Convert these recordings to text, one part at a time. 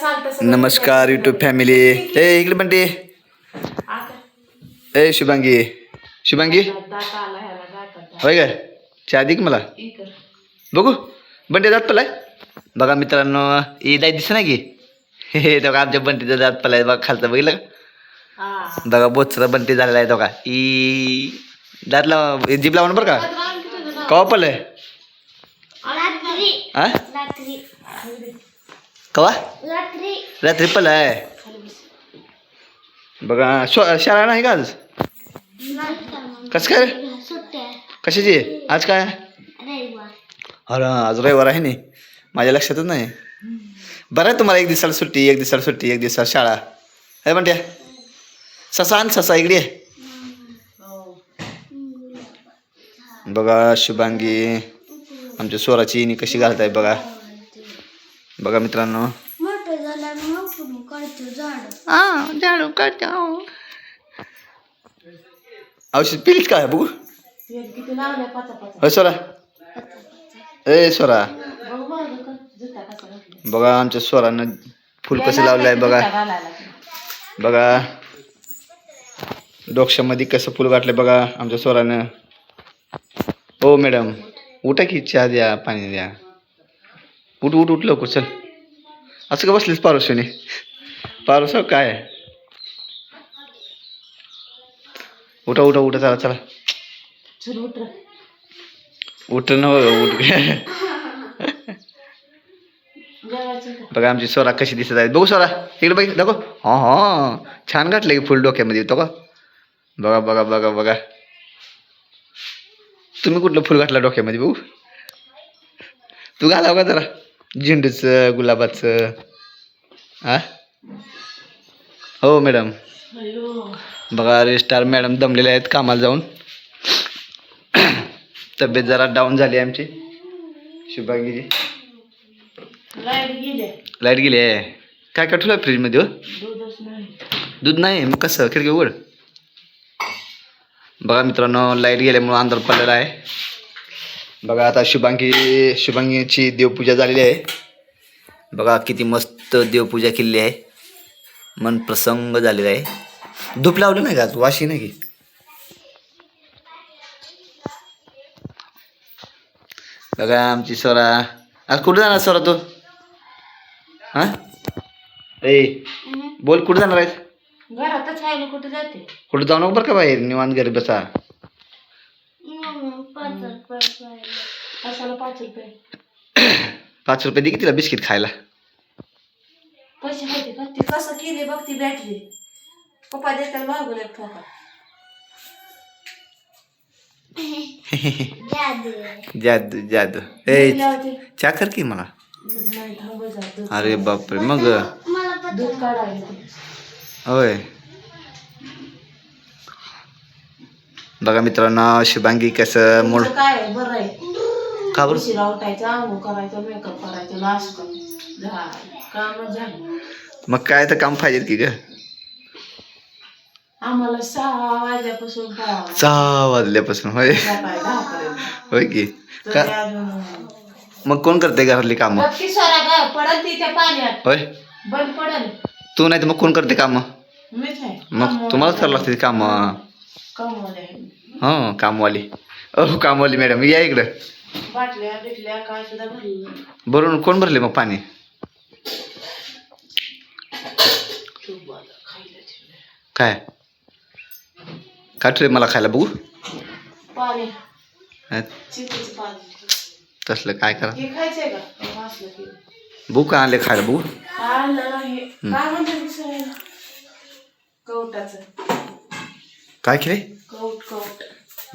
नमस्कार YouTube family. ए इकडे म्हणते ए शुभांगी शुभांगी होय का चहा दे की मला बघू बंटे दात पलाय बघा मित्रांनो. ई दाई दिस ना की हे बघा आमच्या बंटीचा दात पलाय बघा खालचा बघितलं का बघा बोचरा बंटी झालेला आहे बघा. ई दात लावा जीभ लावून बरं का कवा पलाय कवा रात्री पलाय बघा. शाळा नाही का आज कसं काय कशाची आज काय अरे आज रविवार आहे नाही माझ्या लक्षातच नाही. बरं आहे तुम्हाला एक दिवसाला सुट्टी एक दिवसाला सुट्टी एक दिवसाला शाळा आहे म्हणत्या. ससा आण ससा इकडे बघा. शुभांगी आमच्या स्वराची इनी कशी घालताय बघा. बघा मित्रांनो झाडू काढतो औषध पिलीच काय बघू स्वरा ए स्वरा बघा. आमच्या स्वरानं फुल कसं लावलं आहे बघा. बघा डोक्यामध्ये कसं फुल गाठलं बघा आमच्या स्वरानं. हो मॅडम उठा की चहा द्या पाणी द्या. उठ उठ उठ लवकर चल. असं का बसलीस पारोशाने पारोस काय उठा उठा उठा चला चला उठ न उठ. बघा आमची स्वरा कशी दिसत आहे बघू. स्वरा इकडे बघ दाखव. हा हा छान घातलं की फुल डोक्यामध्ये तो का बघा बघा बघा बघा. तुम्ही कुठलं फुल घातलं डोक्यामध्ये बघू. तू घालाव का जरा झेंडूचं गुलाबाचं हा हो मॅडम. बघा रजिस्ट्रार मॅडम दमलेले आहेत कामाला जाऊन. तब्येत जरा डाऊन झाली आमची शुभांगीची. लाईट गेली आहे काय काय ठेवलं फ्रीजमध्ये हो दूध नाही मग कसं खिडकी उघड. बघा मित्रांनो लाईट गेल्यामुळं अंधार पडलेला आहे. बघा आता शुभांगीची देवपूजा झालेली आहे. बघा किती मस्त देवपूजा केलेली आहे. मन प्रसंग झालेला आहे. धूप लावलं नाही का वाशी नाही की बघा आमची स्वरा आज कुठं जाणार स्वरा तू हा ए बोल कुठं जाणार आहेस. घरातच आहे कुठे जाते कुठं जाऊ नको बरं का बाहेर निवांत घरी बसा. 5 रुपये दे की तिला बिस्किट खायला. पैसे माहिती का ती कसं केली बघ ती बॅटरी पप्पा देतात मागून एक ठोका. जादू जादू ए चा कर की मला. अरे बापरे मग दूध काढायला होय. बघा मित्रांनो शुभांगी कसं मोड काय बरं आहे का बरं उशिरा उठायचं आंघोळ करायचं मेकअप करायचं नाश्ता कामच झालं. मग काय तर काम पाहिजे की ग. आम्हाला 6 वाजल्यापासून 6 वाजल्यापासून होय होय की का मग कोण करते घरातली कामं पडल तिच्या पाण्यात होय बंद पडल तू नाही तर मग कोण करते कामं मीच आहे. मग तुम्हालाच करावं लागते कामं. हां कामवाली ओ कामवाली मॅडम या इकडं. बाटल्या बिटल्या काय सुद्धा भरलं भरून कोण भरले मग पाणी काय काय ठेवले मला खायला बघू पाणी हा, चिंचेचं पाणी तसलं काय करा हे खायचंय का असलं की बघू का आणले खायला बघू. आणलं नाही काय म्हणतात विसरायला कवटाचं काय केले कवट कवट.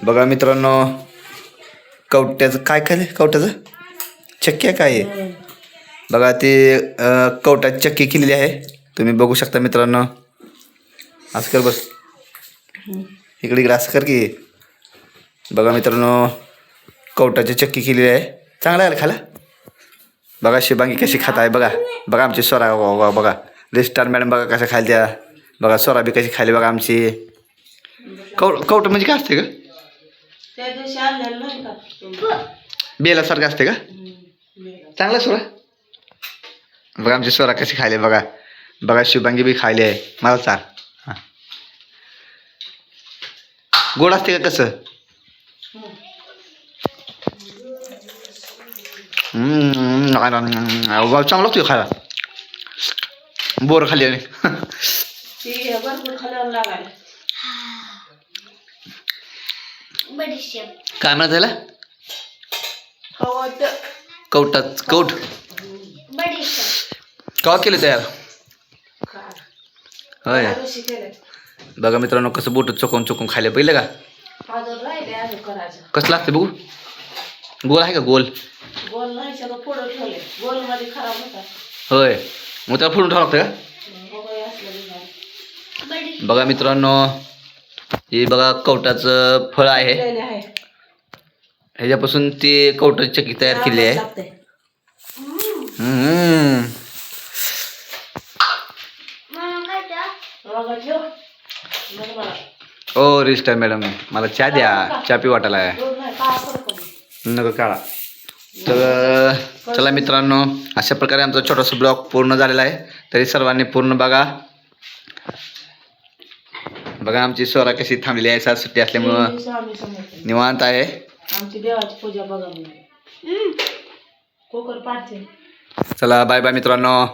बघा मित्रांनो कवट्याचं काय खायले कवट्याचं चक्की आहे काय आहे बघा. ते कवटाची चक्की केलेली आहे तुम्ही बघू शकता मित्रांनो. असं कर बस इकडे इकडे असं कर की. बघा मित्रांनो कवटाची चक्की केलेली आहे चांगला आहे खायला. बघा शुभांगी कशी खात आहे बघा. बघा आमची स्वरा बघा रजिस्ट्रार मॅडम बघा कसं खायला त्या. बघा स्वरा बी कशी खायली बघा आमची. कवट म्हणजे काय असते का त्या दिवशी आणलेलं नाही का बेलासारखं असते का चांगला स्वरा बघा आमची स्वरा कशी खायले बघा. बघा शुभांगी बी खायली आहे. मला चाल. हां गोड असते का कसं? चांगलं लागतो खायला. बोर खाली आणि ती भरपूर खाल्यावर लागायला. काय म्हणत त्याला? खवट कौट का केलं तयार? होय दिवशी केलं. बघा मित्रांनो कसं बोट चुकून चुकून खायला पहिलं का. अजून राहिले अजून करायचं. कसं लागतं बघू. गोल आहे का गोल? गोल नाही सगळं फोडून ठेवले. गोल मध्ये खराब होता. होय मग त्याला फोडून ठेवावं लागतं का? बघा मित्रांनो हे बघा कवटाचं फळ आहे. ह्याच्यापासून ते कवटाची चक्की तयार केली आहे. ओ रिस्टर मॅडम मला चहा द्या. चहा पी वाटायला आहे नका काळा. तर चला मित्रांनो अशा प्रकारे आमचा छोटासा ब्लॉग पूर्ण झालेला आहे. तरी सर्वांनी पूर्ण बघा. बघा आमची स्वरा कशी थांबलेली आहे. सात सुट्टी असल्यामुळं निवांत आहे. आमची देवाची पूजा बघा. कोकर पाडते. चला बाय बाय मित्रांनो.